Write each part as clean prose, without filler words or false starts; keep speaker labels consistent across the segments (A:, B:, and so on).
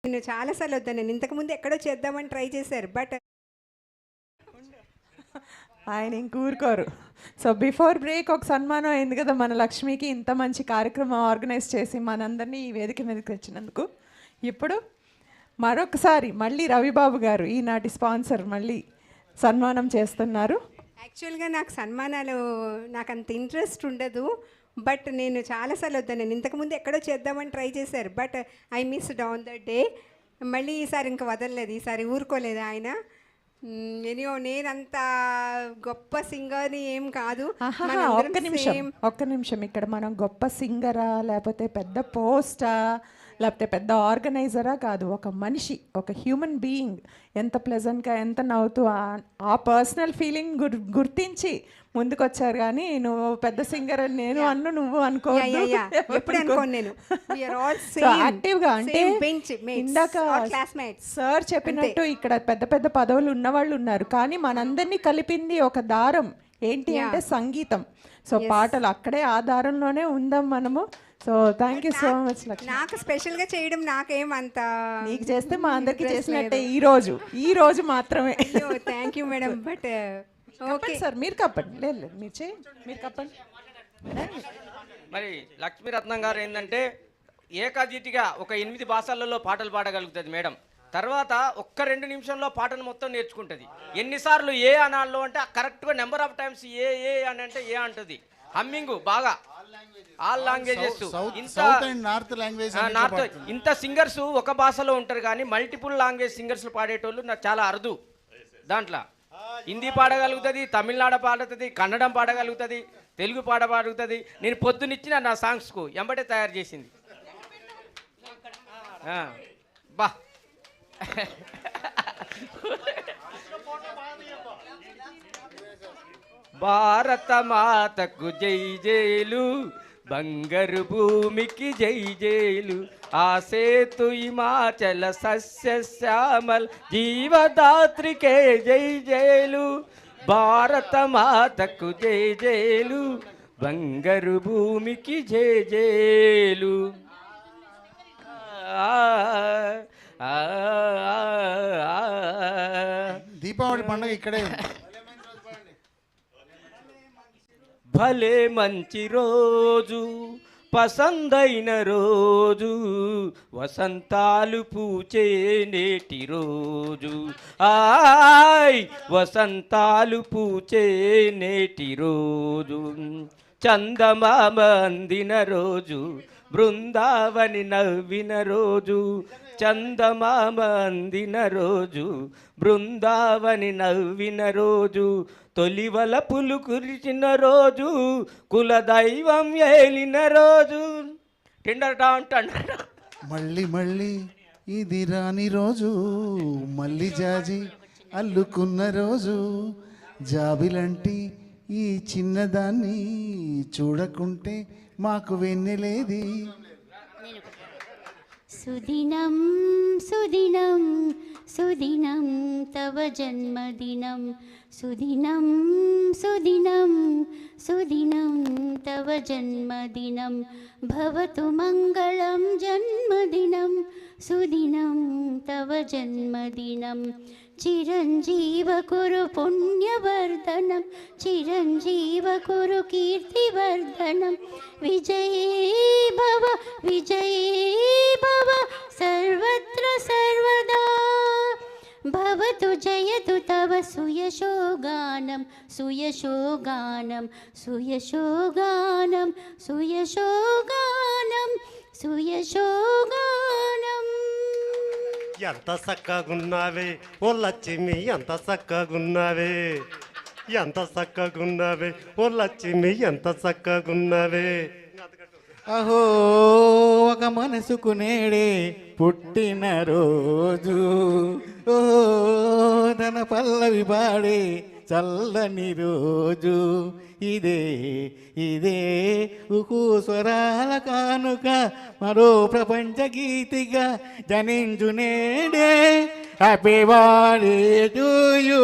A: నేను చాలా సార్లు వద్దాను. ఇంతకుముందు ఎక్కడో చేద్దామని ట్రై చేశారు. బట్
B: ఆయన ఇంక ఊరుకోరు. సో బిఫోర్ బ్రేక్ ఒక సన్మానం అయింది కదా మన లక్ష్మికి, ఇంత మంచి కార్యక్రమం ఆర్గనైజ్ చేసి మనందరినీ ఈ వేదిక మీదకి వచ్చినందుకు. ఇప్పుడు మరొకసారి మళ్ళీ రవిబాబు గారు ఈనాటి స్పాన్సర్ మళ్ళీ సన్మానం చేస్తున్నారు.
A: యాక్చువల్గా నాకు సన్మానాలు నాకు అంత ఇంట్రెస్ట్ ఉండదు. బట్ నేను చాలాసార్లు వద్దాను. ఇంతకుముందు ఎక్కడో చేద్దామని ట్రై చేశారు. But I missed on the day. మళ్ళీ ఈసారి ఇంకా వదలలేదు, ఈసారి ఊరుకోలేదు ఆయన. ఎనియో నేనంత గొప్ప సింగర్ని ఏం కాదు.
B: ఒక్క నిమిషం ఇక్కడ మనం గొప్ప సింగరా లేకపోతే పెద్ద పోస్టా లేకపోతే పెద్ద ఆర్గనైజరా కాదు, ఒక మనిషి, ఒక హ్యూమన్ బీయింగ్ ఎంత ప్లెజెంట్గా ఎంత నవ్వుతూ ఆ పర్సనల్ ఫీలింగ్ గుర్తించి ముందుకు వచ్చారు. కానీ నువ్వు పెద్ద సింగర్ అని నేను అన్ను, నువ్వు అనుకోను. యాక్టివ్గా అంటే ఇందాక సార్ చెప్పినట్టు ఇక్కడ పెద్ద పెద్ద పదవులు ఉన్నవాళ్ళు ఉన్నారు, కానీ మనందరినీ కలిపింది ఒక దారం ఏంటి అంటే సంగీతం. సో పాటలు అక్కడే ఆ దారంలోనే ఉందాం మనము. So thank you so much Lakshmi.
A: నాకు స్పెషల్గా చేయడం నాకేం అంత,
B: నీకు చేస్తే మా అందరికి చేసినట్టే ఈ రోజు మాత్రమే.
A: Thank you madam. But
B: okay sir మీరు కప్పండి. లేదు మీరు చేయండి, మీరు కప్పండి.
C: మరి లక్ష్మీరత్నం గారు ఏంటంటే ఏకాజీటిగా ఒక 8 భాషలలో పాటలు పాడగలుగుతుంది మేడం. తర్వాత ఒక్క 2 నిమిషంలో పాటను మొత్తం నేర్చుకుంటుంది. ఎన్నిసార్లు ఏ అనాల్లో అంటే కరెక్ట్గా నెంబర్ ఆఫ్ టైమ్స్ ఏ అని అంటే ఏ అంటుంది. హమ్మింగ్ బాగా ఆల్ లాంగ్వేజెస్, నార్త్ ఇంత సింగర్స్ ఒక భాషలో ఉంటారు, కానీ మల్టిపుల్ లాంగ్వేజ్ సింగర్స్ పాడేటోళ్ళు నాకు చాలా అరుదు. దాంట్లో హిందీ పాడగలుగుతుంది, తమిళనాడు పాడుతుంది, కన్నడం పాడగలుగుతుంది, తెలుగు పాడగలుగుతుంది. నేను పొద్దునిచ్చిన నా సాంగ్స్కు ఎంబటే తయారు చేసింది. బా భారత మాతకు జై జైలు, బంగారు భూమికి జై జైలు, ఆ సేతు హిమాచల సస్యశ్యామల్ జీవదాత్రికే జై జైలు, భారత మాతకు జై జైలు, బంగారు భూమికి జై జైలు.
D: దీపావళి పండుగ ఇక్కడే.
C: భలే మంచి రోజు, పసందైన రోజు, వసంతాలు పూచే నేటి రోజు, ఆయ్ వసంతాలు పూచే నేటి రోజు, చందమామ అందిన రోజు, బృందావని నవ్విన రోజు, చందమామ అందిన రోజు, బృందావని నవ్విన రోజు, తొలివల పులు కురిచిన రోజు, కులదైవం ఏలిన రోజు.
D: మళ్ళీ మళ్ళీ ఇది రాని రోజు, మళ్ళీ జాజి అల్లుకున్న రోజు, జాబిలంటి ఈ చిన్నదాన్ని చూడకుంటే మాకు వెన్నెలేది.
E: సుదినం సుదినం సుదినం తవ జన్మదినం, సుదినం సుదినం సుదినం తవ జన్మదినం, భవతు మంగళం జన్మదినం, సుదినం తవ జన్మదినం, చిరంజీవ కురు పుణ్యవర్ధనం, చిరంజీవ కురు కీర్తివర్ధనం, విజయీ భవ సర్వత్ర సర్వదా, భవతు జయతు తవ సుయశోగానం, సుయశోగానం సుయశోగానం సుయశోగానం సుయశోగానం.
F: ఎంత చక్కగున్నావే ఓ లక్ష్మి, ఎంత చక్కగున్నావే, ఎంత చక్కగున్నావే ఓ లక్ష్మి, ఎంత చక్కగున్నావే.
G: అహో ఒక మనసుకు నేడే పుట్టిన రోజు, ఓహో తన పల్లవి పాడే చల్లని రోజు, ఇదే ఇదే ఉహు స్వరాల కానుక, మరో ప్రపంచ గీతిగా జనించు నేడే, happy birthday to you.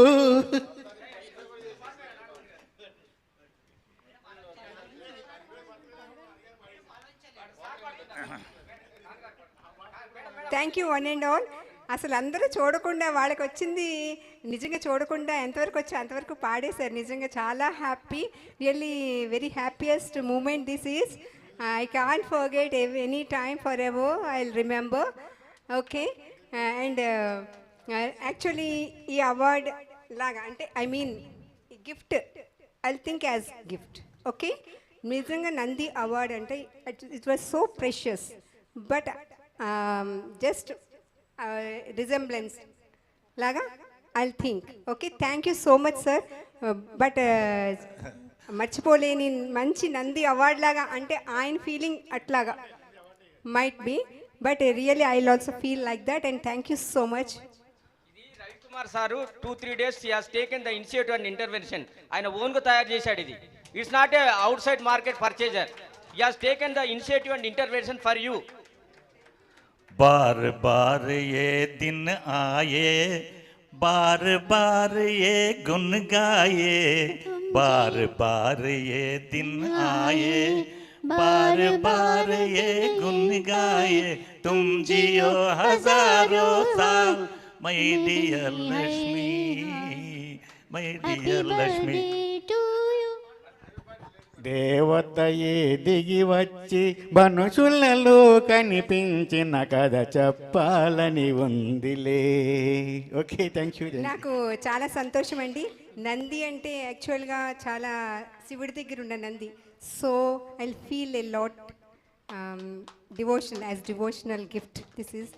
A: Thank you one and all. అసలు అందరూ చూడకుండా వాళ్ళకి వచ్చింది నిజంగా చూడకుండా ఎంతవరకు వచ్చి అంతవరకు పాడేశారు. నిజంగా చాలా happy, really very happiest moment this is. I can't forget any time for ever, I will remember. Okay, and actually ఈ అవార్డ్ లాగా అంటే I mean gift, I think as gift. Okay, నిజంగా నంది అవార్డ్ అంటే it was so precious, but just resemblance లాగా I think. Okay, thank you so much sir. But మర్చిపోలేని మంచి Nandi award లాగా అంటే ఆయన ఫీలింగ్ అట్లాగా might be, but really I will also feel like that. And thank you so much.
C: ఇది Ravikumar sir 2-3 days he has taken the initiative and intervention. ఆయన ఓన్గా తయారు చేశాడు ఇది. It's not a out side market purchaser. he has taken the initiative and intervention for you.
H: बार बार ये दिन आए, बार बार ये गुन गाए, बार बार ये दिन आए, बार बार ये गुन गाए, तुम जियो हजारों साल my dear Lakshmi, my dear Lakshmi.
G: దేవతయే దిగి వచ్చి మనుషులలో కనిపించిన కథ చెప్పాలని ఉందిలే. Okay, thank you.
A: నాకు చాలా సంతోషం అండి. నంది అంటే యాక్చువల్గా చాలా శివుడి దగ్గర ఉన్న Nandi. So I feel a lot devotion as devotional gift this is.